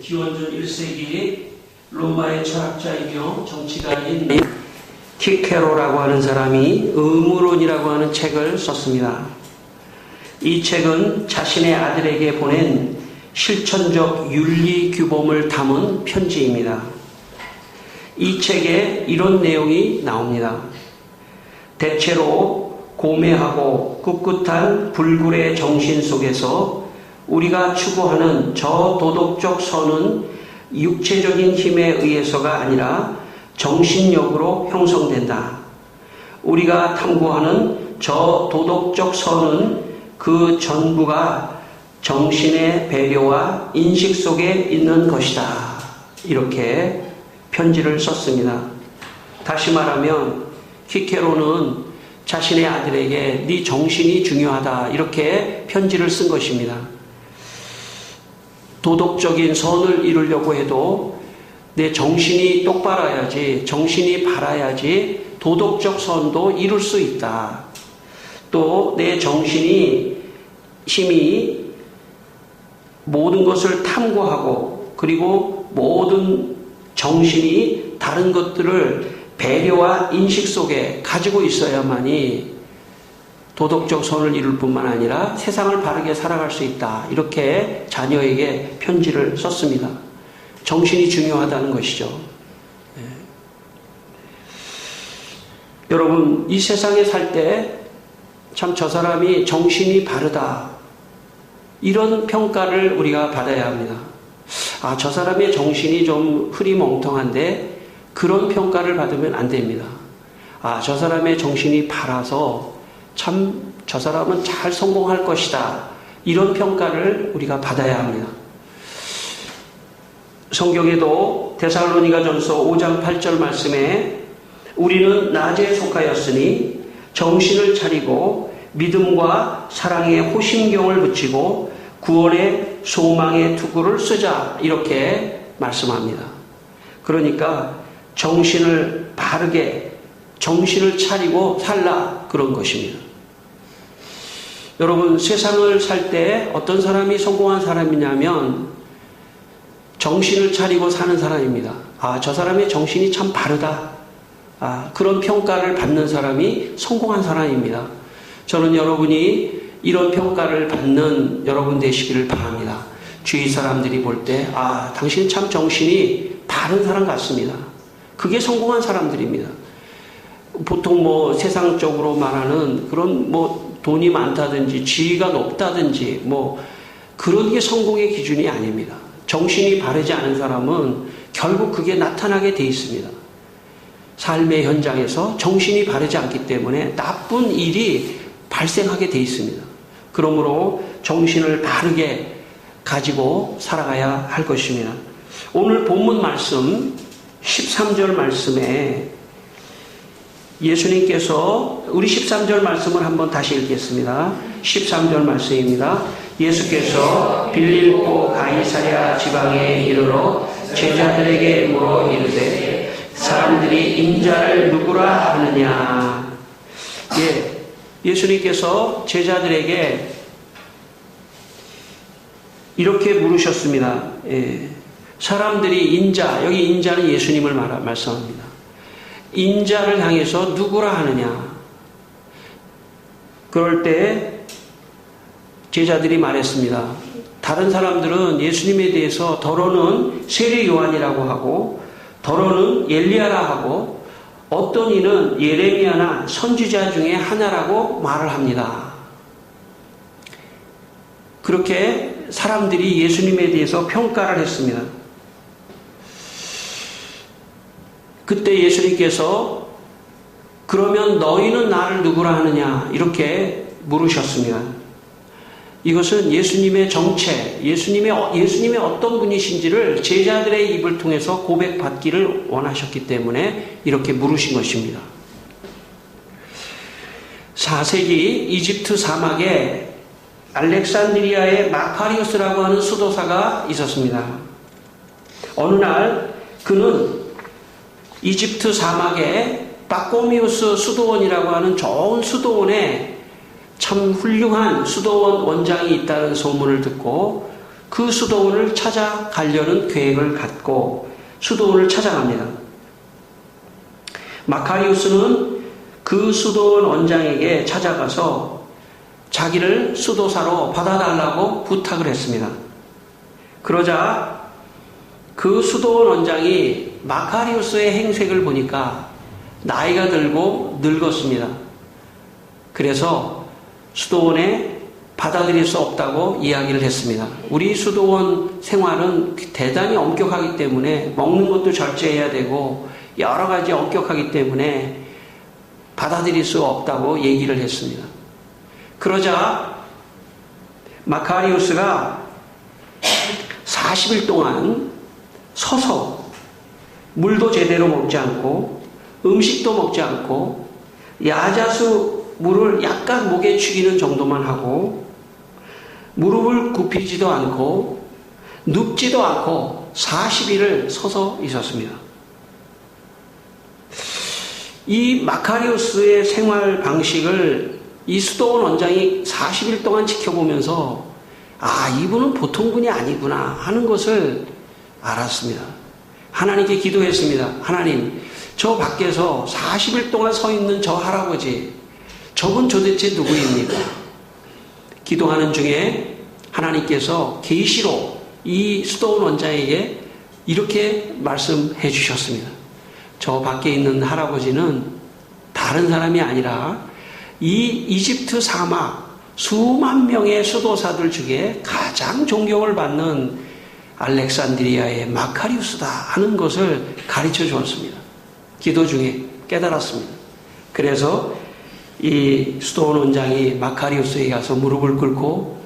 기원전 1세기 로마의 철학자이며 정치가인 키케로라고 하는 사람이 의무론이라고 하는 책을 썼습니다. 이 책은 자신의 아들에게 보낸 실천적 윤리 규범을 담은 편지입니다. 이 책에 이런 내용이 나옵니다. 대체로 고매하고 꿋꿋한 불굴의 정신 속에서 우리가 추구하는 저도덕적 선은 육체적인 힘에 의해서가 아니라 정신력으로 형성된다. 우리가 탐구하는 저도덕적 선은 그 전부가 정신의 배려와 인식 속에 있는 것이다. 이렇게 편지를 썼습니다. 다시 말하면 키케로는 자신의 아들에게 네 정신이 중요하다 이렇게 편지를 쓴 것입니다. 도덕적인 선을 이루려고 해도 내 정신이 똑바라야지, 정신이 바라야지 도덕적 선도 이룰 수 있다. 또 내 정신이 힘이 모든 것을 탐구하고 그리고 모든 정신이 다른 것들을 배려와 인식 속에 가지고 있어야만이 도덕적 선을 이룰 뿐만 아니라 세상을 바르게 살아갈 수 있다. 이렇게 자녀에게 편지를 썼습니다. 정신이 중요하다는 것이죠. 네. 여러분, 이 세상에 살 때 참 저 사람이 정신이 바르다. 이런 평가를 우리가 받아야 합니다. 아, 저 사람의 정신이 좀 흐리멍텅한데 그런 평가를 받으면 안 됩니다. 아, 저 사람의 정신이 바라서 참 저 사람은 잘 성공할 것이다. 이런 평가를 우리가 받아야 합니다. 성경에도 데살로니가전서 5장 8절 말씀에 우리는 낮에 속하였으니 정신을 차리고 믿음과 사랑의 호심경을 붙이고 구원의 소망의 투구를 쓰자 이렇게 말씀합니다. 그러니까 정신을 바르게 정신을 차리고 살라 그런 것입니다. 여러분, 세상을 살 때 어떤 사람이 성공한 사람이냐면 정신을 차리고 사는 사람입니다. 아, 저 사람의 정신이 참 바르다. 아, 그런 평가를 받는 사람이 성공한 사람입니다. 저는 여러분이 이런 평가를 받는 여러분 되시기를 바랍니다. 주위 사람들이 볼 때, 아, 당신 참 정신이 바른 사람 같습니다. 그게 성공한 사람들입니다. 보통 뭐 세상적으로 말하는 그런 뭐 돈이 많다든지 지위가 높다든지 뭐 그런 게 성공의 기준이 아닙니다. 정신이 바르지 않은 사람은 결국 그게 나타나게 돼 있습니다. 삶의 현장에서 정신이 바르지 않기 때문에 나쁜 일이 발생하게 돼 있습니다. 그러므로 정신을 바르게 가지고 살아가야 할 것입니다. 오늘 본문 말씀 13절 말씀에 예수님께서 우리 13절 말씀을 한번 다시 읽겠습니다. 13절 말씀입니다. 예수께서 빌립보 가이사랴 지방에 이르러 제자들에게 물어 이르되 사람들이 인자를 누구라 하느냐. 예수님께서 제자들에게 이렇게 물으셨습니다. 사람들이 인자, 여기 인자는 예수님을 말씀합니다. 인자를 향해서 누구라 하느냐. 그럴 때 제자들이 말했습니다. 다른 사람들은 예수님에 대해서 더러는 세례 요한이라고 하고 더러는 엘리야라 하고 어떤 이는 예레미야나 선지자 중에 하나라고 말을 합니다. 그렇게 사람들이 예수님에 대해서 평가를 했습니다. 그때 예수님께서 그러면 너희는 나를 누구라 하느냐 이렇게 물으셨습니다. 이것은 예수님의 정체, 예수님의 어떤 분이신지를 제자들의 입을 통해서 고백받기를 원하셨기 때문에 이렇게 물으신 것입니다. 4세기 이집트 사막에 알렉산드리아의 마카리우스라고 하는 수도사가 있었습니다. 어느 날 그는 이집트 사막에 빠꼬미우스 수도원이라고 하는 좋은 수도원에 참 훌륭한 수도원 원장이 있다는 소문을 듣고 그 수도원을 찾아가려는 계획을 갖고 수도원을 찾아갑니다. 마카리우스는 그 수도원 원장에게 찾아가서 자기를 수도사로 받아달라고 부탁을 했습니다. 그러자 그 수도원 원장이 마카리우스의 행색을 보니까 나이가 들고 늙었습니다. 그래서 수도원에 받아들일 수 없다고 이야기를 했습니다. 우리 수도원 생활은 대단히 엄격하기 때문에 먹는 것도 절제해야 되고 여러 가지 엄격하기 때문에 받아들일 수 없다고 얘기를 했습니다. 그러자 마카리우스가 40일 동안 서서 물도 제대로 먹지 않고 음식도 먹지 않고 야자수 물을 약간 목에 축이는 정도만 하고 무릎을 굽히지도 않고 눕지도 않고 40일을 서서 있었습니다. 이 마카리우스의 생활 방식을 이 수도원 원장이 40일 동안 지켜보면서 이분은 보통 분이 아니구나 하는 것을 알았습니다. 하나님께 기도했습니다. 하나님, 저 밖에서 40일 동안 서 있는 저 할아버지, 저분 도대체 누구입니까? 기도하는 중에 하나님께서 계시로 이 수도원 원장에게 이렇게 말씀해 주셨습니다. 저 밖에 있는 할아버지는 다른 사람이 아니라 이 이집트 사막 수만 명의 수도사들 중에 가장 존경을 받는 알렉산드리아의 마카리우스다 하는 것을 가르쳐 주었습니다. 기도 중에 깨달았습니다. 그래서 이 수도원 원장이 마카리우스에게 가서 무릎을 꿇고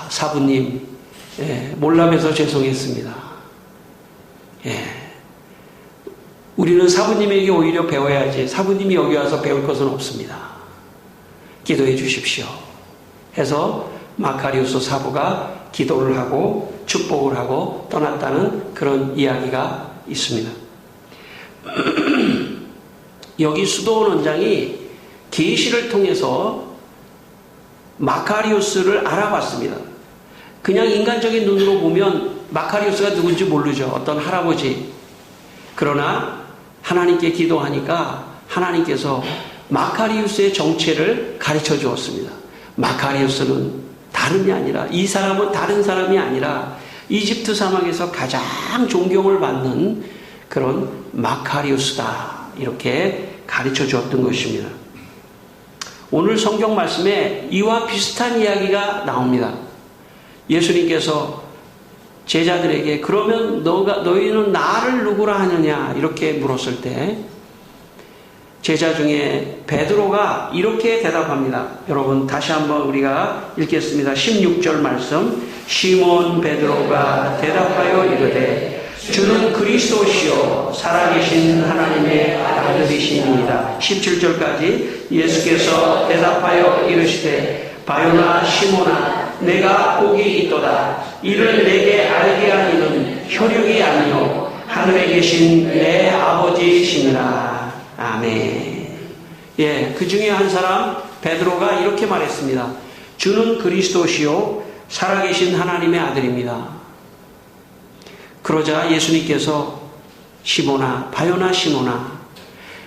사부님, 몰라봬서 죄송했습니다. 우리는 사부님에게 오히려 배워야지 사부님이 여기 와서 배울 것은 없습니다. 기도해 주십시오. 해서 마카리우스 사부가 기도를 하고 축복을 하고 떠났다는 그런 이야기가 있습니다. 여기 수도원 원장이 계시를 통해서 마카리우스를 알아봤습니다. 그냥 인간적인 눈으로 보면 마카리우스가 누군지 모르죠. 어떤 할아버지. 그러나 하나님께 기도하니까 하나님께서 마카리우스의 정체를 가르쳐 주었습니다. 마카리우스는 다름이 아니라, 이 사람은 다른 사람이 아니라 이집트 사막에서 가장 존경을 받는 그런 마카리우스다. 이렇게 가르쳐 주었던 것입니다. 오늘 성경 말씀에 이와 비슷한 이야기가 나옵니다. 예수님께서 제자들에게 그러면 너희는 나를 누구라 하느냐 이렇게 물었을 때 제자 중에 베드로가 이렇게 대답합니다. 여러분 다시 한번 우리가 읽겠습니다. 16절 말씀. 시몬 베드로가 대답하여 이르되 주는 그리스도시요 살아계신 하나님의 아들이시니이다. 17절까지 예수께서 대답하여 이르시되 바요나 시몬아 내가 복이 있도다. 이를 내게 알게 하니는 혈육이 아니요 하늘에 계신 내 아버지시니라. 아멘. 그 중에 한 사람 베드로가 이렇게 말했습니다. 주는 그리스도시요 살아계신 하나님의 아들입니다. 그러자 예수님께서 시몬아, 바요나 시몬아,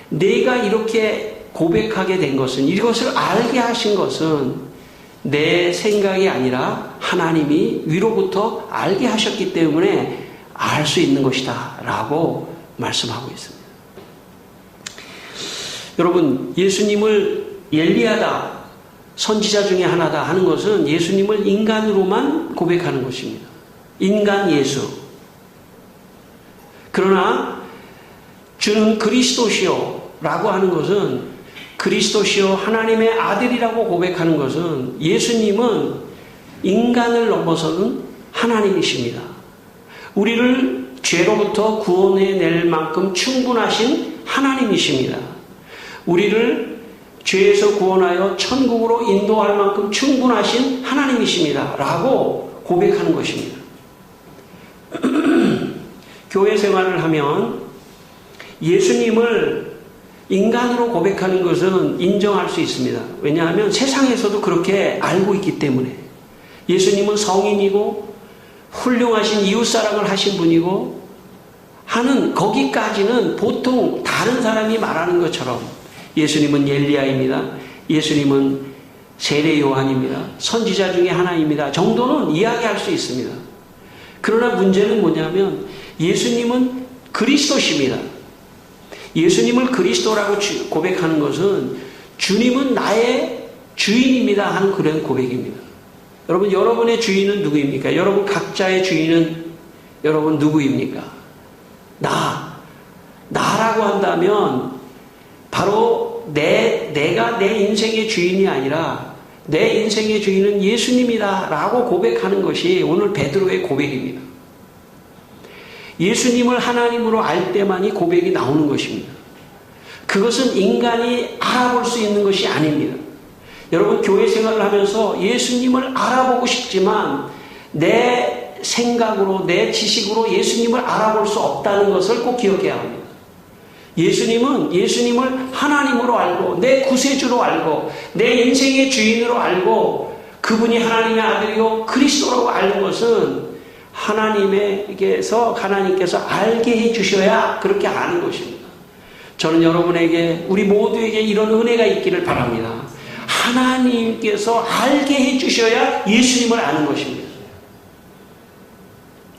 내가 이렇게 고백하게 된 것은, 이것을 알게 하신 것은 내 생각이 아니라 하나님이 위로부터 알게 하셨기 때문에 알 수 있는 것이다 라고 말씀하고 있습니다. 여러분, 예수님을 예리하다, 선지자 중에 하나다 하는 것은 예수님을 인간으로만 고백하는 것입니다. 인간 예수. 그러나 주는 그리스도시요 라고 하는 것은, 그리스도시요 하나님의 아들이라고 고백하는 것은 예수님은 인간을 넘어서는 하나님이십니다. 우리를 죄로부터 구원해낼 만큼 충분하신 하나님이십니다. 우리를 죄에서 구원하여 천국으로 인도할 만큼 충분하신 하나님이십니다 라고 고백하는 것입니다. 교회 생활을 하면 예수님을 인간으로 고백하는 것은 인정할 수 있습니다. 왜냐하면 세상에서도 그렇게 알고 있기 때문에. 예수님은 성인이고 훌륭하신 이웃사랑을 하신 분이고 하는 거기까지는 보통 다른 사람이 말하는 것처럼 예수님은 엘리야입니다. 예수님은 세례 요한입니다. 선지자 중에 하나입니다. 정도는 이야기할 수 있습니다. 그러나 문제는 뭐냐면 예수님은 그리스도십니다. 예수님을 그리스도라고 고백하는 것은 주님은 나의 주인입니다 하는 그런 고백입니다. 여러분, 여러분의 주인은 누구입니까? 여러분 각자의 주인은 여러분 누구입니까? 나라고 한다면 바로 내가 내 인생의 주인이 아니라 내 인생의 주인은 예수님이다 라고 고백하는 것이 오늘 베드로의 고백입니다. 예수님을 하나님으로 알 때만이 고백이 나오는 것입니다. 그것은 인간이 알아볼 수 있는 것이 아닙니다. 여러분 교회 생활을 하면서 예수님을 알아보고 싶지만 내 생각으로 내 지식으로 예수님을 알아볼 수 없다는 것을 꼭 기억해야 합니다. 예수님은 예수님을 하나님으로 알고 내 구세주로 알고 내 인생의 주인으로 알고 그분이 하나님의 아들이요 그리스도라고 아는 것은 하나님께서 알게 해주셔야 그렇게 아는 것입니다. 저는 여러분에게 우리 모두에게 이런 은혜가 있기를 바랍니다. 하나님께서 알게 해주셔야 예수님을 아는 것입니다.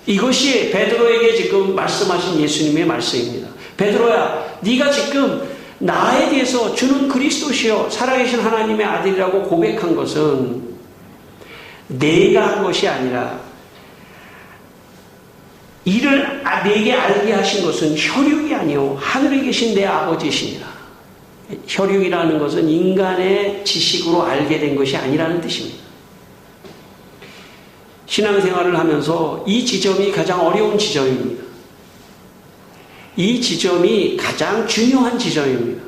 이것이 베드로에게 지금 말씀하신 예수님의 말씀입니다. 베드로야, 네가 지금 나에 대해서 주는 그리스도시요 살아계신 하나님의 아들이라고 고백한 것은 내가 한 것이 아니라 이를 내게 알게 하신 것은 혈육이 아니요 하늘에 계신 내 아버지시니라. 혈육이라는 것은 인간의 지식으로 알게 된 것이 아니라는 뜻입니다. 신앙생활을 하면서 이 지점이 가장 어려운 지점입니다. 이 지점이 가장 중요한 지점입니다.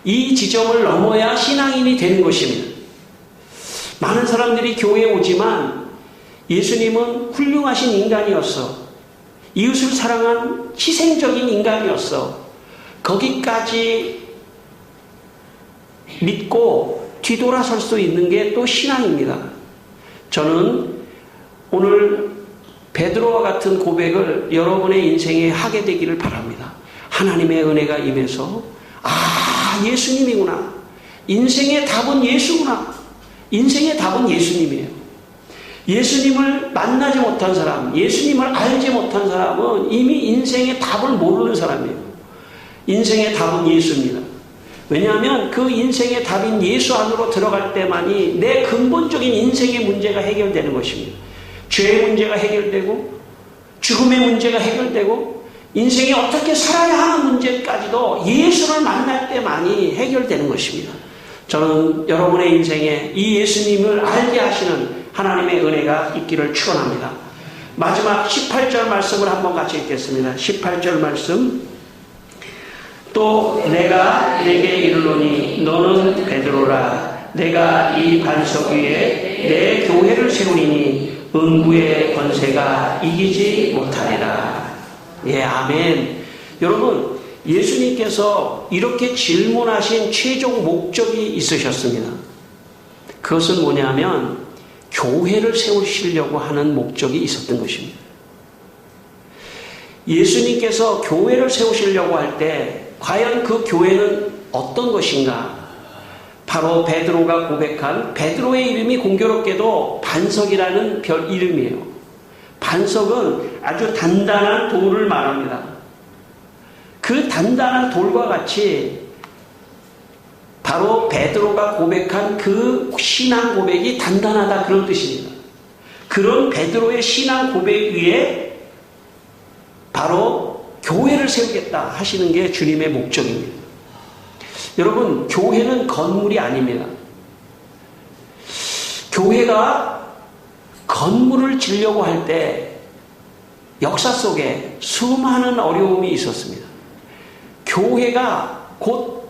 이 지점을 넘어야 신앙인이 되는 것입니다. 많은 사람들이 교회에 오지만 예수님은 훌륭하신 인간이었어. 이웃을 사랑한 희생적인 인간이었어. 거기까지 믿고 뒤돌아설 수 있는 게 또 신앙입니다. 저는 오늘 베드로와 같은 고백을 여러분의 인생에 하게 되기를 바랍니다. 하나님의 은혜가 임해서 예수님이구나. 인생의 답은 예수구나. 인생의 답은 예수님이에요. 예수님을 만나지 못한 사람, 예수님을 알지 못한 사람은 이미 인생의 답을 모르는 사람이에요. 인생의 답은 예수입니다. 왜냐하면 그 인생의 답인 예수 안으로 들어갈 때만이 내 근본적인 인생의 문제가 해결되는 것입니다. 죄의 문제가 해결되고 죽음의 문제가 해결되고 인생이 어떻게 살아야 하는 문제까지도 예수를 만날 때만이 해결되는 것입니다. 저는 여러분의 인생에 이 예수님을 알게 하시는 하나님의 은혜가 있기를 축원합니다. 마지막 18절 말씀을 한번 같이 읽겠습니다. 18절 말씀. 또 내가 내게 이르노니 너는 베드로라. 내가 이 반석 위에 내 교회를 세우리니 음부의 권세가 이기지 못하리라. 예, 아멘. 여러분, 예수님께서 이렇게 질문하신 최종 목적이 있으셨습니다. 그것은 뭐냐면 교회를 세우시려고 하는 목적이 있었던 것입니다. 예수님께서 교회를 세우시려고 할 때 과연 그 교회는 어떤 것인가? 바로 베드로가 고백한 베드로의 이름이 공교롭게도 반석이라는 별 이름이에요. 반석은 아주 단단한 돌을 말합니다. 그 단단한 돌과 같이 바로 베드로가 고백한 그 신앙 고백이 단단하다 그런 뜻입니다. 그런 베드로의 신앙 고백 위에 바로 교회를 세우겠다 하시는 게 주님의 목적입니다. 여러분, 교회는 건물이 아닙니다. 교회가 건물을 지려고 할 때 역사 속에 수많은 어려움이 있었습니다. 교회가 곧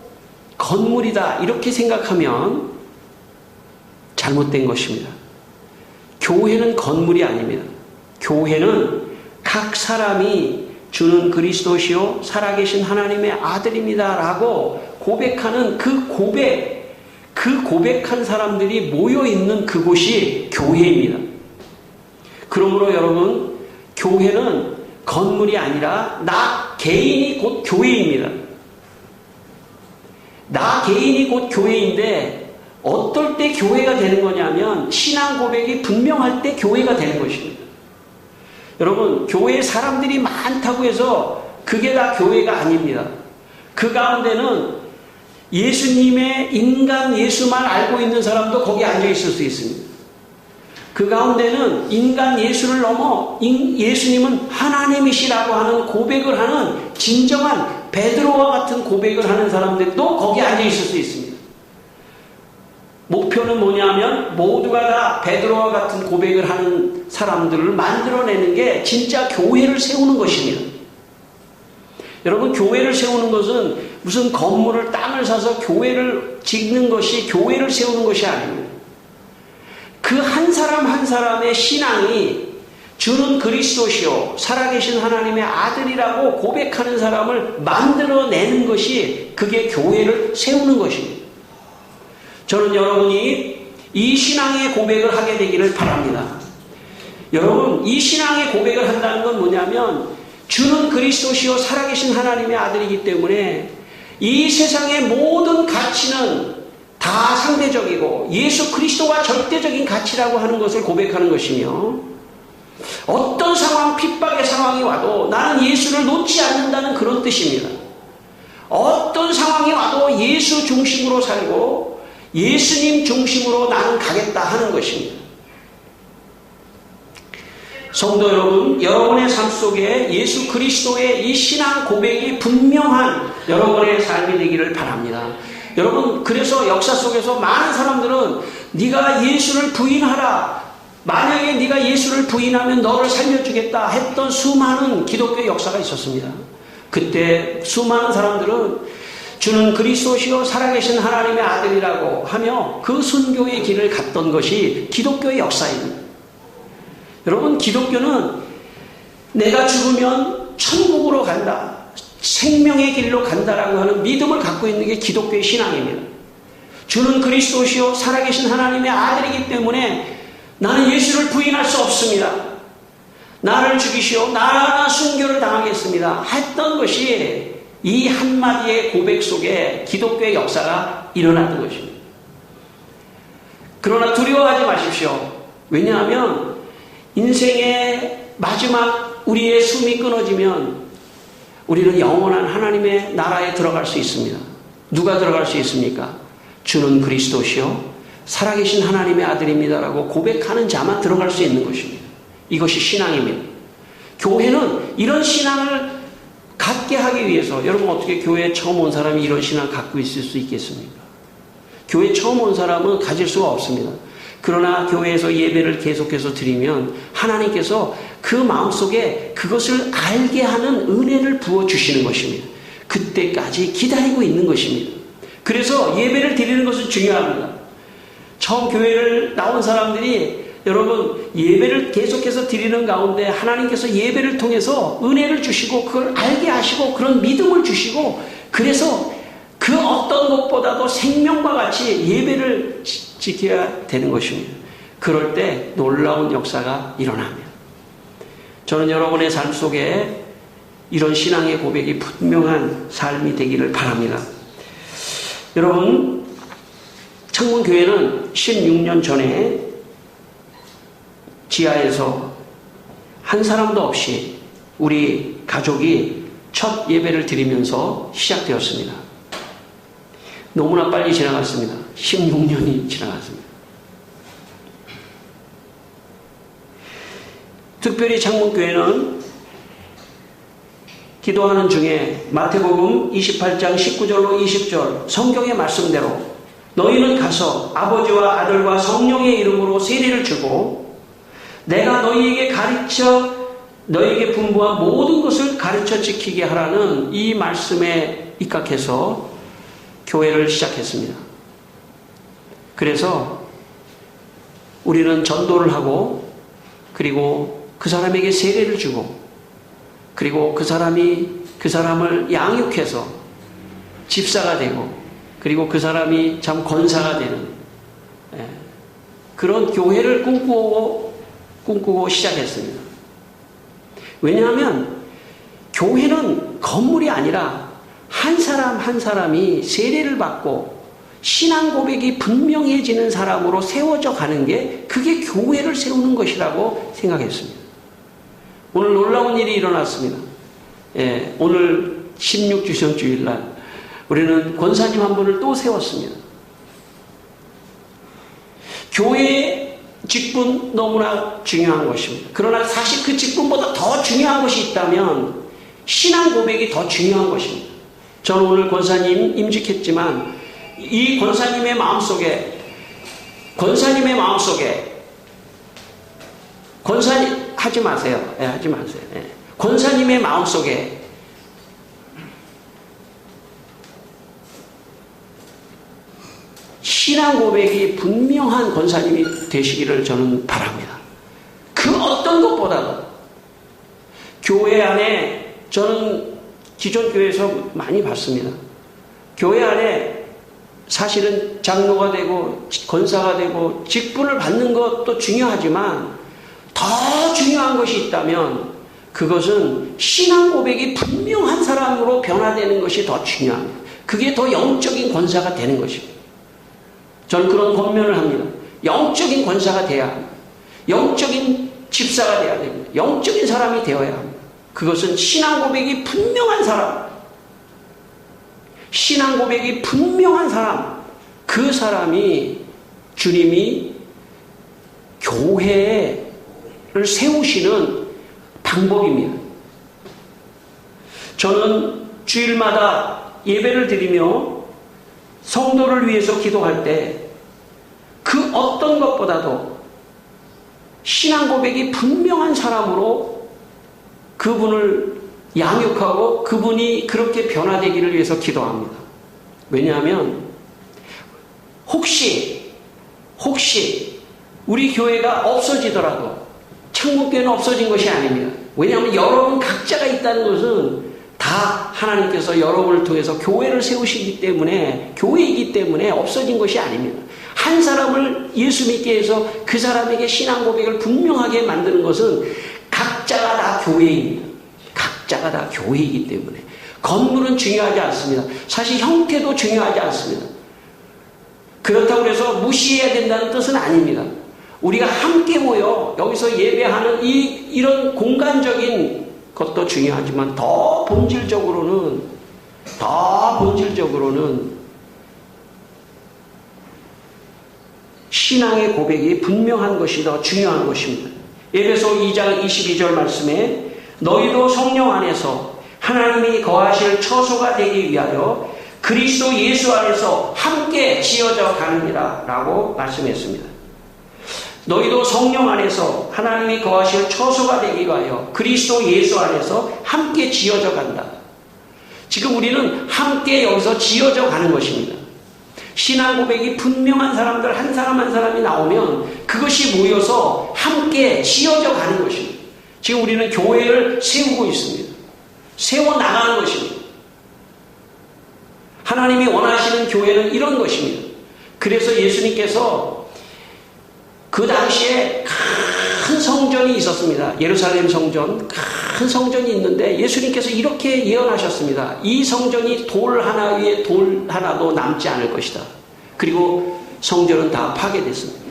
건물이다 이렇게 생각하면 잘못된 것입니다. 교회는 건물이 아닙니다. 교회는 각 사람이 주는 그리스도시요 살아계신 하나님의 아들입니다 라고 고백하는 그 고백한 사람들이 모여있는 그곳이 교회입니다. 그러므로 여러분, 교회는 건물이 아니라 나 개인이 곧 교회입니다. 나 개인이 곧 교회인데 어떨 때 교회가 되는 거냐면 신앙 고백이 분명할 때 교회가 되는 것입니다. 여러분, 교회에 사람들이 많다고 해서 그게 다 교회가 아닙니다. 그 가운데는 예수님의 인간 예수만 알고 있는 사람도 거기 앉아 있을 수 있습니다. 그 가운데는 인간 예수를 넘어 예수님은 하나님이시라고 하는 고백을 하는 진정한 베드로와 같은 고백을 하는 사람들도 거기 앉아 있을 수 있습니다. 목표는 뭐냐면 모두가 다 베드로와 같은 고백을 하는 사람들을 만들어내는 게 진짜 교회를 세우는 것입니다. 여러분, 교회를 세우는 것은 무슨 건물을 땅을 사서 교회를 짓는 것이 교회를 세우는 것이 아닙니다. 그 한 사람 한 사람의 신앙이 주는 그리스도시요 살아계신 하나님의 아들이라고 고백하는 사람을 만들어내는 것이 그게 교회를 세우는 것입니다. 저는 여러분이 이 신앙의 고백을 하게 되기를 바랍니다. 여러분, 이 신앙의 고백을 한다는 건 뭐냐면 주는 그리스도시요 살아계신 하나님의 아들이기 때문에 이 세상의 모든 가치는 다 상대적이고 예수 그리스도가 절대적인 가치라고 하는 것을 고백하는 것이며, 어떤 상황, 핍박의 상황이 와도 나는 예수를 놓지 않는다는 그런 뜻입니다. 어떤 상황이 와도 예수 중심으로 살고 예수님 중심으로 나는 가겠다 하는 것입니다. 성도 여러분, 여러분의 삶 속에 예수 그리스도의 이 신앙 고백이 분명한 여러분의 삶이 되기를 바랍니다. 여러분, 그래서 역사 속에서 많은 사람들은 네가 예수를 부인하라, 만약에 네가 예수를 부인하면 너를 살려주겠다 했던 수많은 기독교의 역사가 있었습니다. 그때 수많은 사람들은 주는 그리스도시요 살아계신 하나님의 아들이라고 하며 그 순교의 길을 갔던 것이 기독교의 역사입니다. 여러분, 기독교는 내가 죽으면 천국으로 간다, 생명의 길로 간다라고 하는 믿음을 갖고 있는 게 기독교의 신앙입니다. 주는 그리스도시요 살아계신 하나님의 아들이기 때문에 나는 예수를 부인할 수 없습니다. 나를 죽이시오, 나나 순교를 당하겠습니다 했던 것이 이 한마디의 고백 속에 기독교의 역사가 일어났던 것입니다. 그러나 두려워하지 마십시오. 왜냐하면 인생의 마지막 우리의 숨이 끊어지면 우리는 영원한 하나님의 나라에 들어갈 수 있습니다. 누가 들어갈 수 있습니까? 주는 그리스도시요 살아계신 하나님의 아들입니다라고 고백하는 자만 들어갈 수 있는 것입니다. 이것이 신앙입니다. 교회는 이런 신앙을 갖게 하기 위해서, 여러분 어떻게 교회에 처음 온 사람이 이런 신앙을 갖고 있을 수 있겠습니까? 교회에 처음 온 사람은 가질 수가 없습니다. 그러나 교회에서 예배를 계속해서 드리면 하나님께서 그 마음속에 그것을 알게 하는 은혜를 부어주시는 것입니다. 그때까지 기다리고 있는 것입니다. 그래서 예배를 드리는 것은 중요합니다. 처음 교회를 나온 사람들이 여러분 예배를 계속해서 드리는 가운데 하나님께서 예배를 통해서 은혜를 주시고 그걸 알게 하시고 그런 믿음을 주시고, 그래서 그 어떤 것보다도 생명과 같이 예배를 지켜야 되는 것입니다. 그럴 때 놀라운 역사가 일어납니다. 저는 여러분의 삶 속에 이런 신앙의 고백이 분명한 삶이 되기를 바랍니다. 여러분, 창문교회는 16년 전에 지하에서 한 사람도 없이 우리 가족이 첫 예배를 드리면서 시작되었습니다. 너무나 빨리 지나갔습니다. 16년이 지나갔습니다. 특별히 창문교회는 기도하는 중에 마태복음 28장 19절로 20절 성경의 말씀대로 너희는 가서 아버지와 아들과 성령의 이름으로 세례를 주고 내가 너희에게 너희에게 분부한 모든 것을 가르쳐 지키게 하라는 이 말씀에 입각해서 교회를 시작했습니다. 그래서 우리는 전도를 하고, 그리고 그 사람에게 세례를 주고, 그리고 그 사람을 양육해서 집사가 되고, 그리고 그 사람이 참 권사가 되는 그런 교회를 꿈꾸고 꿈꾸고 시작했습니다. 왜냐하면 교회는 건물이 아니라 한 사람 한 사람이 세례를 받고 신앙 고백이 분명해지는 사람으로 세워져 가는 게 그게 교회를 세우는 것이라고 생각했습니다. 오늘 놀라운 일이 일어났습니다. 오늘 16주년 주일날 우리는 권사님 한 분을 또 세웠습니다. 교회의 직분 너무나 중요한 것입니다. 그러나 사실 그 직분보다 더 중요한 것이 있다면 신앙 고백이 더 중요한 것입니다. 저는 오늘 권사님 임직했지만 이 권사님의 마음속에 권사님 하지 마세요. 하지 마세요. 권사님의 마음속에 신앙 고백이 분명한 권사님이 되시기를 저는 바랍니다. 그 어떤 것보다도 교회 안에 저는 기존 교회에서 많이 봤습니다. 교회 안에 사실은 장로가 되고 권사가 되고 직분을 받는 것도 중요하지만 더 중요한 것이 있다면 그것은 신앙 고백이 분명한 사람으로 변화되는 것이 더 중요합니다. 그게 더 영적인 권사가 되는 것입니다. 저는 그런 권면을 합니다. 영적인 권사가 돼야 합니다. 영적인 집사가 돼야 됩니다. 영적인 사람이 되어야 합니다. 그것은 신앙 고백이 분명한 사람, 신앙 고백이 분명한 사람, 그 사람이 주님이 교회를 세우시는 방법입니다. 저는 주일마다 예배를 드리며 성도를 위해서 기도할 때 그 어떤 것보다도 신앙 고백이 분명한 사람으로 그분을 양육하고 그분이 그렇게 변화되기를 위해서 기도합니다. 왜냐하면 혹시 우리 교회가 없어지더라도 창문교회는 없어진 것이 아닙니다. 왜냐하면 여러분 각자가 있다는 것은 다 하나님께서 여러분을 통해서 교회를 세우시기 때문에 교회이기 때문에 없어진 것이 아닙니다. 한 사람을 예수 믿게 해서 그 사람에게 신앙 고백을 분명하게 만드는 것은 각자가 다 교회입니다. 각자가 다 교회이기 때문에 건물은 중요하지 않습니다. 사실 형태도 중요하지 않습니다. 그렇다고 해서 무시해야 된다는 뜻은 아닙니다. 우리가 함께 모여 여기서 예배하는 이런 공간적인 것도 중요하지만 더 본질적으로는 신앙의 고백이 분명한 것이 더 중요한 것입니다. 에베소 2장 22절 말씀에 너희도 성령 안에서 하나님이 거하실 처소가 되기 위하여 그리스도 예수 안에서 함께 지어져 가느니라 라고 말씀했습니다. 너희도 성령 안에서 하나님이 거하실 처소가 되기 위하여 그리스도 예수 안에서 함께 지어져 간다. 지금 우리는 함께 여기서 지어져 가는 것입니다. 신앙 고백이 분명한 사람들 한 사람 한 사람이 나오면 그것이 모여서 함께 지어져 가는 것입니다. 지금 우리는 교회를 세우고 있습니다. 세워나가는 것입니다. 하나님이 원하시는 교회는 이런 것입니다. 그래서 예수님께서 그 당시에 큰 성전이 있었습니다. 예루살렘 성전, 큰 성전이 있는데 예수님께서 이렇게 예언하셨습니다. 이 성전이 돌 하나 위에 돌 하나도 남지 않을 것이다. 그리고 성전은 다 파괴됐습니다.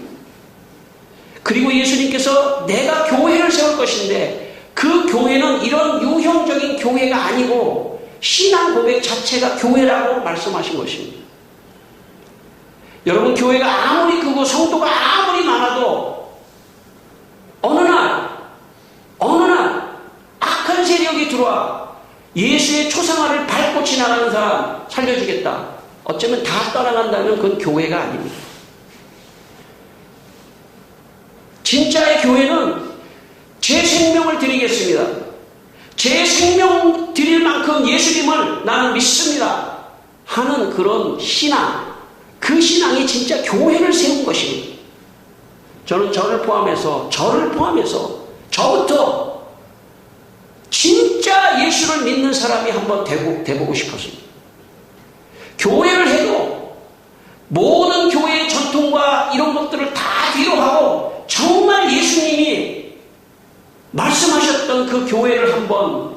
그리고 예수님께서 내가 교회를 세울 것인데 그 교회는 이런 유형적인 교회가 아니고 신앙 고백 자체가 교회라고 말씀하신 것입니다. 여러분, 교회가 아무리 크고 성도가 아무리 많아도 어느 날 악한 세력이 들어와 예수의 초상화를 밟고 지나가는 사람 살려주겠다. 어쩌면 다 떠나간다면 그건 교회가 아닙니다. 진짜의 교회는 제 생명을 드리겠습니다. 제 생명 드릴 만큼 예수님을 나는 믿습니다. 하는 그런 신앙, 그 신앙이 진짜 교회를 세운 것입니다. 저는 저를 포함해서 저부터 진짜 예수를 믿는 사람이 한번 돼보고 싶었습니다. 교회를 해도 모든 교회의 전통과 이런 것들을 다 뒤로 하고 정말 예수님이 말씀하셨던 그 교회를 한번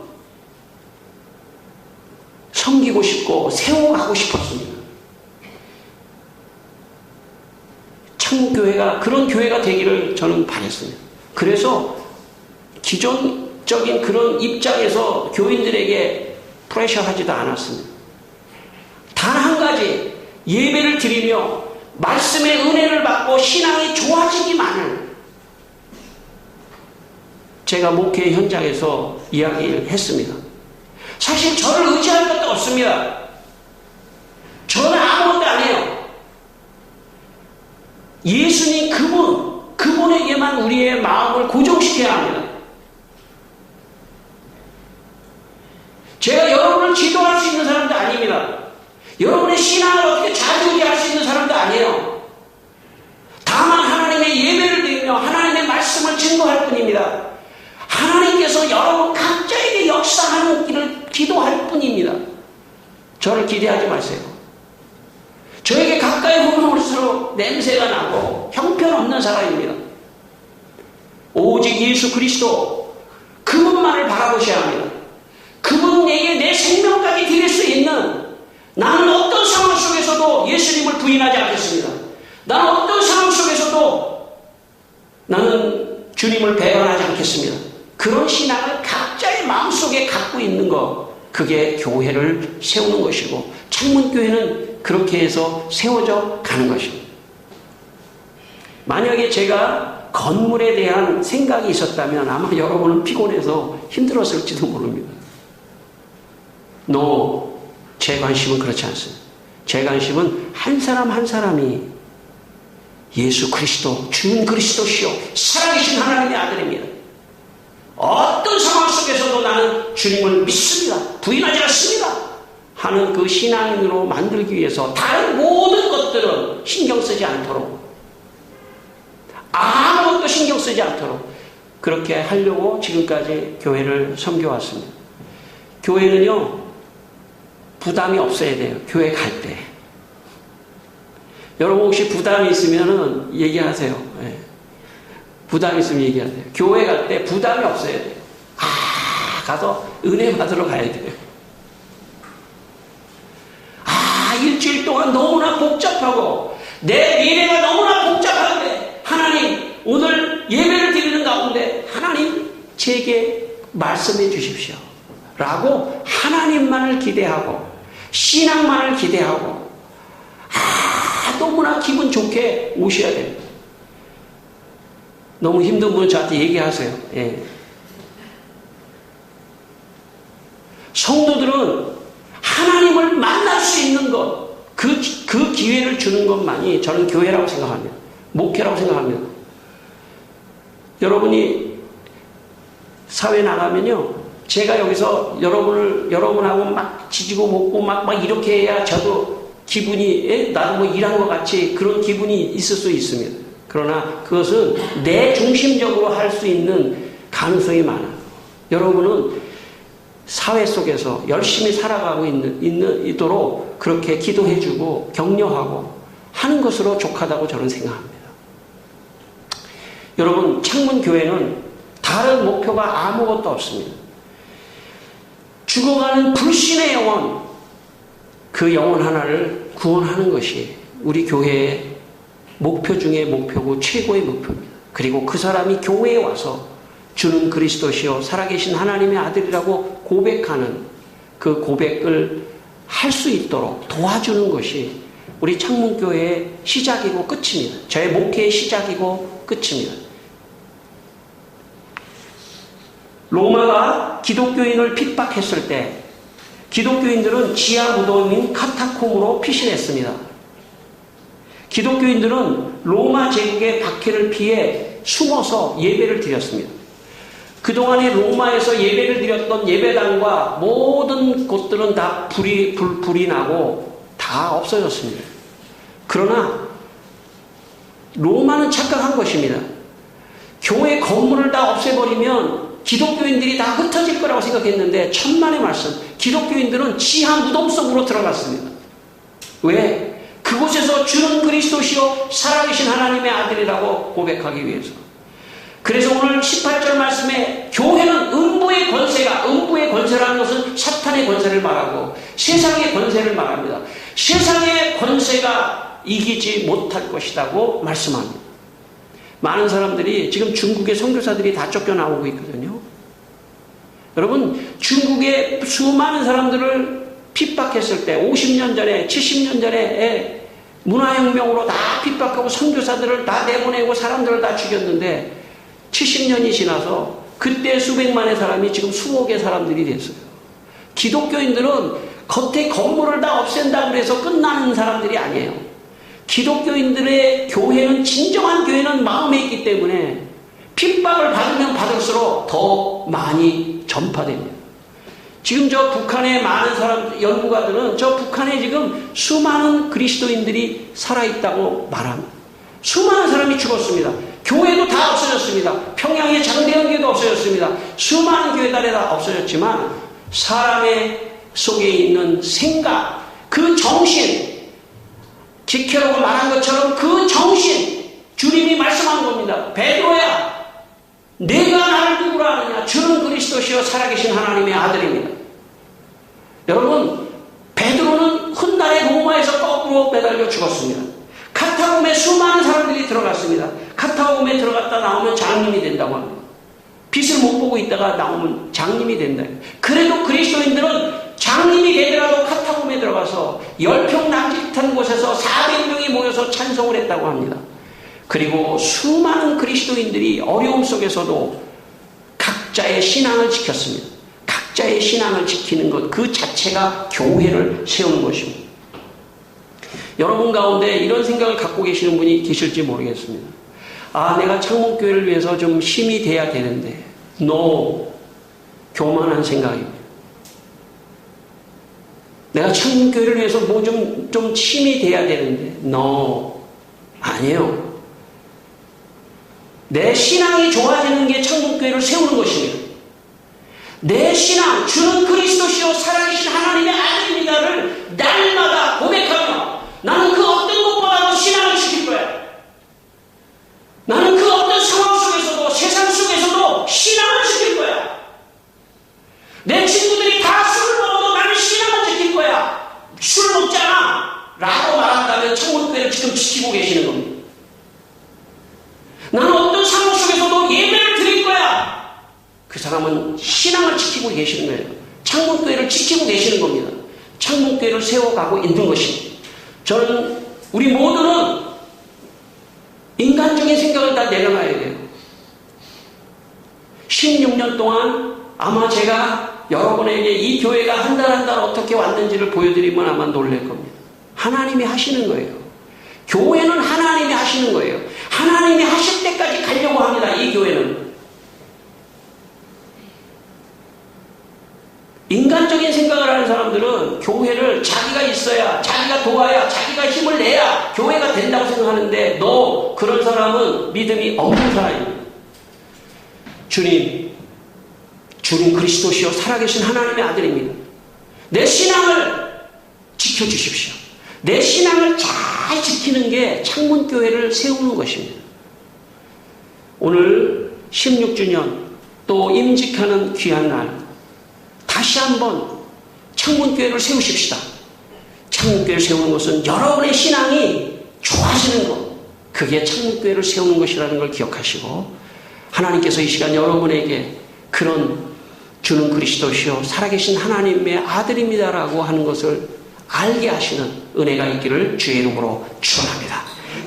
섬기고 싶고 세워가고 싶었습니다. 창문교회가 그런 교회가 되기를 저는 바랬습니다. 그래서 기존적인 그런 입장에서 교인들에게 프레셔 하지도 않았습니다. 단 한 가지, 예배를 드리며 말씀의 은혜를 받고 신앙이 좋아지기만을 제가 목회 현장에서 이야기를 했습니다. 사실 저를 의지할 것도 없습니다. 저는 아무것도 안 해요. 예수님 그분에게만 우리의 마음을 고정시켜야 합니다. 제가 여러분을 지도할 수 있는 사람도 아닙니다. 여러분의 신앙을 어떻게 좌지우지할 수 있는 사람도 아니에요. 다만 하나님의 예배를 드리며 하나님의 말씀을 증거할 뿐입니다. 하나님께서 여러분 각자에게 역사하는 길을 기도할 뿐입니다. 저를 기대하지 마세요. 저에게 가까이 보면 올수록 냄새가 나고 형편없는 사람입니다. 오직 예수 그리스도 그분만을 바라보셔야 합니다. 그분에게 내 생명까지 드릴 수 있는, 나는 어떤 상황 속에서도 예수님을 부인하지 않겠습니다. 나는 어떤 상황 속에서도 나는 주님을 배반하지 않겠습니다. 그런 신앙을 각자의 마음속에 갖고 있는 것, 그게 교회를 세우는 것이고 창문교회는 그렇게 해서 세워져 가는 것입니다. 만약에 제가 건물에 대한 생각이 있었다면 아마 여러분은 피곤해서 힘들었을지도 모릅니다. 제 관심은 그렇지 않습니다. 제 관심은 한 사람 한 사람이 예수 그리스도, 주는 그리스도시요 살아계신 하나님의 아들입니다. 어떤 상황 속에서도 나는 주님을 믿습니다. 부인하지 않습니다. 하는 그 신앙인으로 만들기 위해서 다른 모든 것들은 신경 쓰지 않도록, 아무것도 신경 쓰지 않도록 그렇게 하려고 지금까지 교회를 섬겨왔습니다. 교회는요, 부담이 없어야 돼요. 교회 갈 때. 여러분 혹시 부담이 있으면은 얘기하세요. 네. 부담이 있으면 얘기하세요. 교회 갈 때 부담이 없어야 돼요. 가서 은혜 받으러 가야 돼요. 일주일 동안 너무나 복잡하고 내 미래가 너무나 복잡한데 하나님 오늘 예배를 드리는 가운데 하나님 제게 말씀해 주십시오 라고 하나님만을 기대하고 신앙만을 기대하고 너무나 기분 좋게 오셔야 됩니다. 너무 힘든 분은 저한테 얘기하세요. 예. 성도들은 하나님을 만날 수 있는 것, 그 기회를 주는 것만이 저는 교회라고 생각합니다. 목회라고 생각합니다. 여러분이 사회 나가면요, 제가 여기서 여러분하고 막 지지고 볶고 막 이렇게 해야 저도 기분이, 나도 뭐 일한 것 같이 그런 기분이 있을 수 있습니다. 그러나 그것은 내 중심적으로 할 수 있는 가능성이 많아요. 여러분은 사회 속에서 열심히 살아가고 있도록 그렇게 기도해주고 격려하고 하는 것으로 족하다고 저는 생각합니다. 여러분, 창문교회는 다른 목표가 아무것도 없습니다. 죽어가는 불신의 영혼, 그 영혼 하나를 구원하는 것이 우리 교회의 목표 중에 목표고 최고의 목표입니다. 그리고 그 사람이 교회에 와서 주는 그리스도시요 살아계신 하나님의 아들이라고 고백하는 그 고백을 할 수 있도록 도와주는 것이 우리 창문교회의 시작이고 끝입니다. 저의 목회의 시작이고 끝입니다. 로마가 기독교인을 핍박했을 때 기독교인들은 지하 무덤인 카타콤으로 피신했습니다. 기독교인들은 로마 제국의 박해를 피해 숨어서 예배를 드렸습니다. 그동안에 로마에서 예배를 드렸던 예배당과 모든 곳들은 다 불이 나고 다 없어졌습니다. 그러나 로마는 착각한 것입니다. 교회 건물을 다 없애버리면 기독교인들이 다 흩어질 거라고 생각했는데 천만의 말씀, 기독교인들은 지하 무덤 속으로 들어갔습니다. 왜? 그곳에서 주는 그리스도시요 살아계신 하나님의 아들이라고 고백하기 위해서. 그래서 오늘 18절 말씀에 교회는 음부의 권세라는 것은 사탄의 권세를 말하고 세상의 권세를 말합니다. 세상의 권세가 이기지 못할 것이라고 말씀합니다. 많은 사람들이 지금 중국의 선교사들이 다 쫓겨나오고 있거든요. 여러분, 중국의 수많은 사람들을 핍박했을 때 50년 전에 70년 전에 문화혁명으로 다 핍박하고 선교사들을 다 내보내고 사람들을 다 죽였는데 70년이 지나서 그때 수백만의 사람이 지금 수억의 사람들이 됐어요. 기독교인들은 겉에 건물을 다 없앤다고 해서 끝나는 사람들이 아니에요. 기독교인들의 교회는, 진정한 교회는 마음에 있기 때문에 핍박을 받으면 받을수록 더 많이 전파됩니다. 지금 저 북한의 많은 사람, 연구가들은 저 북한에 지금 수많은 그리스도인들이 살아있다고 말합니다. 수많은 사람이 죽었습니다. 교회도 다 없어졌습니다. 평양의 장대현 교회도 없어졌습니다. 수많은 교회들이 다 없어졌지만 사람의 속에 있는 생각, 그 정신, 지켜라고 말한 것처럼 그 정신, 주님이 말씀한 겁니다. 베드로야, 내가 나를 누구라 하느냐? 주는 그리스도시요 살아계신 하나님의 아들입니다. 여러분, 베드로는 훗날에 로마에서 거꾸로 매달려 죽었습니다. 카타콤에 수많은 사람들이 들어갔습니다. 카타콤에 들어갔다 나오면 장님이 된다고 합니다. 빛을 못 보고 있다가 나오면 장님이 된다. 그래도 그리스도인들은 장님이 되더라도 카타콤에 들어가서 10평 남짓한 곳에서 400명이 모여서 찬송을 했다고 합니다. 그리고 수많은 그리스도인들이 어려움 속에서도 각자의 신앙을 지켰습니다. 각자의 신앙을 지키는 것, 그 자체가 교회를 세우는 것입니다. 여러분 가운데 이런 생각을 갖고 계시는 분이 계실지 모르겠습니다. 아, 내가 창문교회를 위해서 좀 힘이 돼야 되는데. No. 교만한 생각입니다. 내가 창문교회를 위해서 뭐 좀 힘이 돼야 되는데. No. 아니에요. 내 신앙이 좋아지는 게 창문교회를 세우는 것입니다. 내 신앙, 주는 그리스도시요 살아계신 하나님의 아들입니다를 날마다 고백하며 나는 그 어떤 것보다도 신앙을 지킬 거야. 나는 그 어떤 상황 속에서도, 세상 속에서도 신앙을 지킬 거야. 내 친구들이 다 술을 먹어도 나는 신앙을 지킬 거야. 술 먹잖아 라고 말한다면 창문교회를 지금 지키고 계시는 겁니다. 나는 어떤 상황 속에서도 예배를 드릴 거야. 그 사람은 신앙을 지키고 계시는 거예요. 창문교회를 지키고 계시는 겁니다. 창문교회를 세워가고 있는 것입니다. 저는, 우리 모두는 인간적인 생각을 다 내려놔야 돼요. 16년 동안 아마 제가 여러분에게 이 교회가 한 달 한 달 어떻게 왔는지를 보여드리면 아마 놀랄 겁니다. 하나님이 하시는 거예요. 교회는 하나님이 하시는 거예요. 하나님이 하실 때까지 가려고 합니다. 이 교회는. 인간적인 생각을 하는 사람들은 교회를 자기가 있어야, 자기가 도와야, 자기가 힘을 내야 교회가 된다고 생각하는데, 너 그런 사람은 믿음이 없는 사람입니다. 주님 그리스도시요 살아계신 하나님의 아들입니다. 내 신앙을 지켜주십시오. 내 신앙을 잘 지키는 게 창문교회를 세우는 것입니다. 오늘 16주년 또 임직하는 귀한 날, 다시 한번 창문교회를 세우십시다. 창문교회를 세우는 것은 여러분의 신앙이 좋아지는 것, 그게 창문교회를 세우는 것이라는 걸 기억하시고, 하나님께서 이 시간 여러분에게 그런 주는 그리스도시요 살아계신 하나님의 아들입니다라고 하는 것을 알게 하시는 은혜가 있기를 주의 이름으로 축원합니다.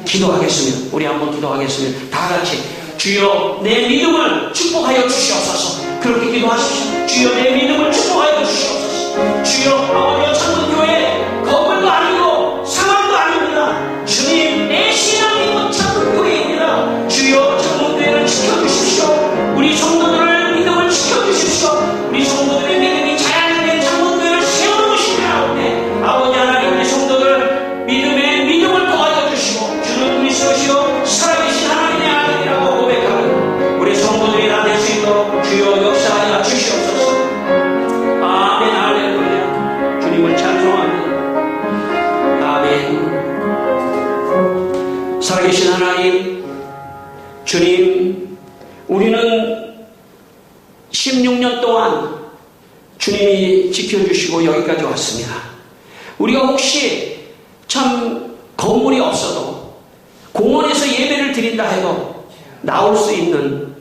기도하겠습니다. 우리 한번 기도하겠습니다. 다 같이 주여 내 믿음을 축복하여 주시옵소서. 그렇게 기도하십시오. 주여 내 믿음을 축복하여 주시옵소서. 주여 아버지여 창문교회 건물도 아니고 상황도 아닙니다. 주님 내 신앙이 곧 창문교회입니다. 주여 창문교회를 지켜주십시오. 우리 성도들을 믿음을 지켜주십시오. 우리 성도들의 믿음이 자양된 창문교회를 세우는 것입니다. 아버지 하나님, 우리 성도들 믿음을 도와줘 주시고 주는 그리스도시요 살아계신 하나님의 아들이라고 고백하는 우리 성도들이 다 될 수 있도록 주여 역사하여 주시옵소서. 아멘. 할렐루야. 주님을 찬송합니다. 아멘. 살아계신 하나님, 주님, 우리 16년 동안 주님이 지켜주시고 여기까지 왔습니다. 우리가 혹시 참 건물이 없어도 공원에서 예배를 드린다 해도 나올 수 있는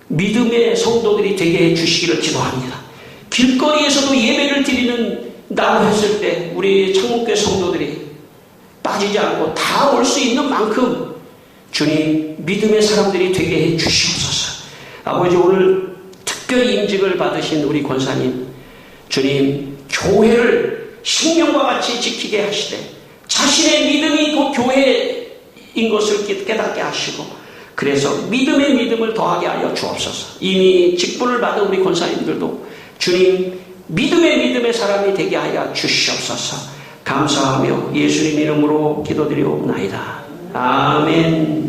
믿음의 성도들이 되게 해주시기를 기도합니다. 길거리에서도 예배를 드리는 날 했을 때 우리 창문교회 성도들이 빠지지 않고 다 올 수 있는 만큼 주님 믿음의 사람들이 되게 해 주시옵소서. 아버지, 오늘 특별히 임직을 받으신 우리 권사님, 주님 교회를 생명과 같이 지키게 하시되 자신의 믿음이 곧 교회인 것을 깨닫게 하시고, 그래서 믿음의 믿음을 더하게 하여 주옵소서. 이미 직분을 받은 우리 권사님들도 주님 믿음의 사람이 되게 하여 주시옵소서. 감사하며 예수님 이름으로 기도드리옵나이다. 아멘.